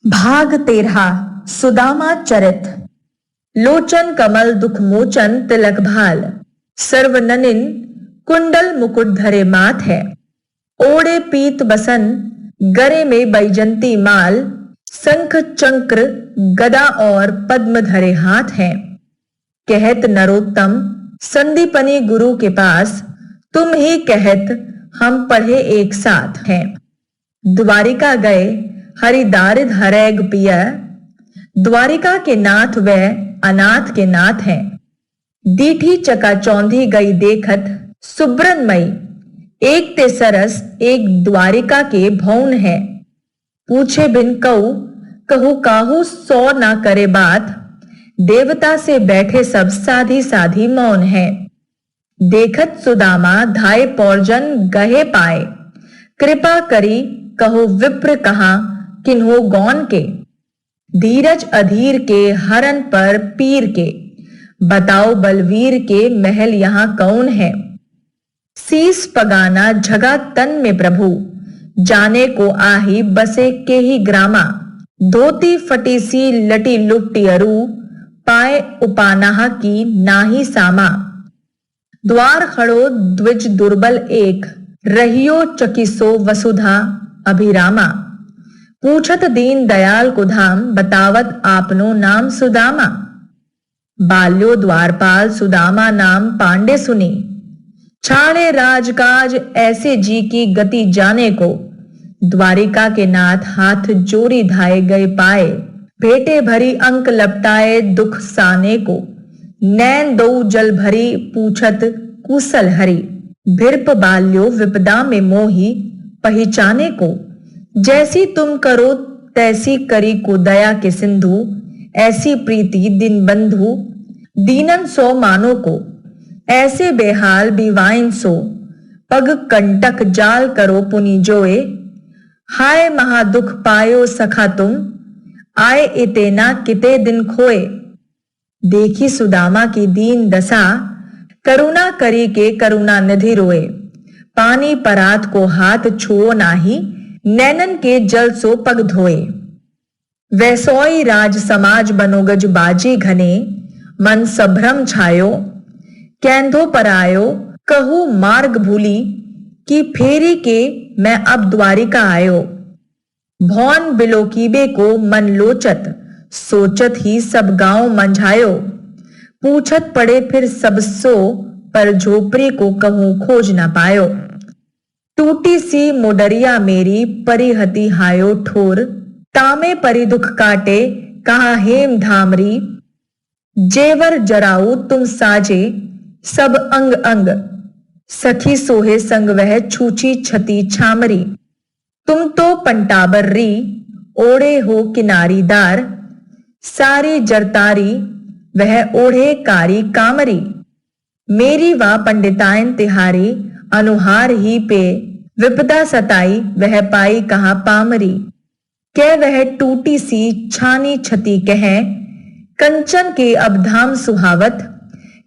भाग 13 सुदामा चरित। लोचन कमल दुख मोचन तिलक भाल, सर्वननिन कुंडल मुकुट धरे माथ है। ओढ़े पीत बसन गरे में बैजंती माल, शंख चक्र गदा और पद्म धरे हाथ हैं। कहत नरोत्तम संदीपनी गुरु के पास, तुम ही कहत हम पढ़े एक साथ हैं। द्वारिका गए हरिदारिद हरैग पिया, द्वारिका के नाथ व अनाथ के नाथ हैं। दीठी चका चौंधी गई देखत सुब्रनमयी, एक ते सरस एक द्वारिका के भौन है। पूछे बिन कहू काहू सो ना करे बात, देवता से बैठे सब साधी साधी मौन है। देखत सुदामा धाय पौरजन गहे पाए, कृपा करी कहो विप्र कहा किन्हो गौन के। धीरज अधीर के हरन पर पीर के, बताओ बलवीर के महल यहाँ कौन है। शीस पगाना झगा तन में प्रभु, जाने को आही बसे के ही ग्रामा। धोती फटी सी लटी लुपटी अरू, पाए उपानाहा की नाही सामा। द्वार खड़ो द्विज दुर्बल एक, रहियो चकिसो वसुधा अभिरामा। पूछत दीन दयाल को धाम, बतावत आपनो नाम सुदामा। बाल्यो द्वारपाल सुदामा नाम पांडे सुनी, छाड़े राजकाज ऐसे जी की गति जाने को। द्वारिका के नाथ हाथ जोड़ी धाए गए पाए, भेटे भरी अंक लपटाए दुख साने को। नैन दो जल भरी पूछत कुशल हरि, भिर्प बाल्यो विपदा में मोही पहचाने को। जैसी तुम करो तैसी करी को दया के सिंधु, ऐसी प्रीति दिन बंधु दीनन सो मानो को। ऐसे बेहाल बिवाइन सो, पग कंटक जाल करो पुनि जोए। हाय महादुख पायो सखा तुम, आए इतेना किते दिन खोए। देखी सुदामा की दीन दशा, करुणा करी के करुणा निधि रोए। पानी परात को हाथ छुओ नाही, नैनन के जल सो पग धोए। वैसोई राज समाज बनोगज बाजी घने, मन संभ्रम छायो कैंधो परायो। कहू मार्ग भूली कि फेरी के मैं अब द्वारिका आयो। भौन बिलोकीबे को मन लोचत, सोचत ही सब गांव मंझायो। पूछत पड़े फिर सब सो, पर झोपड़ी को कहूं खोज न पायो। टूटी सी मोडरिया मेरी परिहती हायो ठोर, तामे परि दुख काटे कहा हेम धामरी। जेवर जराऊ तुम साजे सब अंग अंग, सखी सोहे संग वह छूची छती छामरी। तुम तो पंटाबर री ओढ़े हो किनारीदार, सारी जरतारी वह ओढ़े कारी कामरी। मेरी वा पंडितायन तिहारी, अनुहार ही पे विपदा सताई वह पाई कहा पामरी। कह वह टूटी सी छानी छती कह, कंचन के अब धाम सुहावत।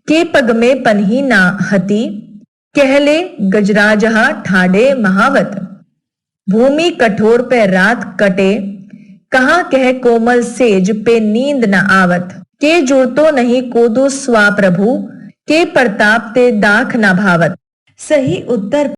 के पग में पन्ही ना हती, कहले गजराजहा ठाडे महावत। भूमि कठोर पे रात कटे, कहा कह कोमल सेज पे नींद न आवत। के जुड़तो नहीं कोदो स्वा प्रभु, के प्रताप ते दाख न भावत। सही उत्तर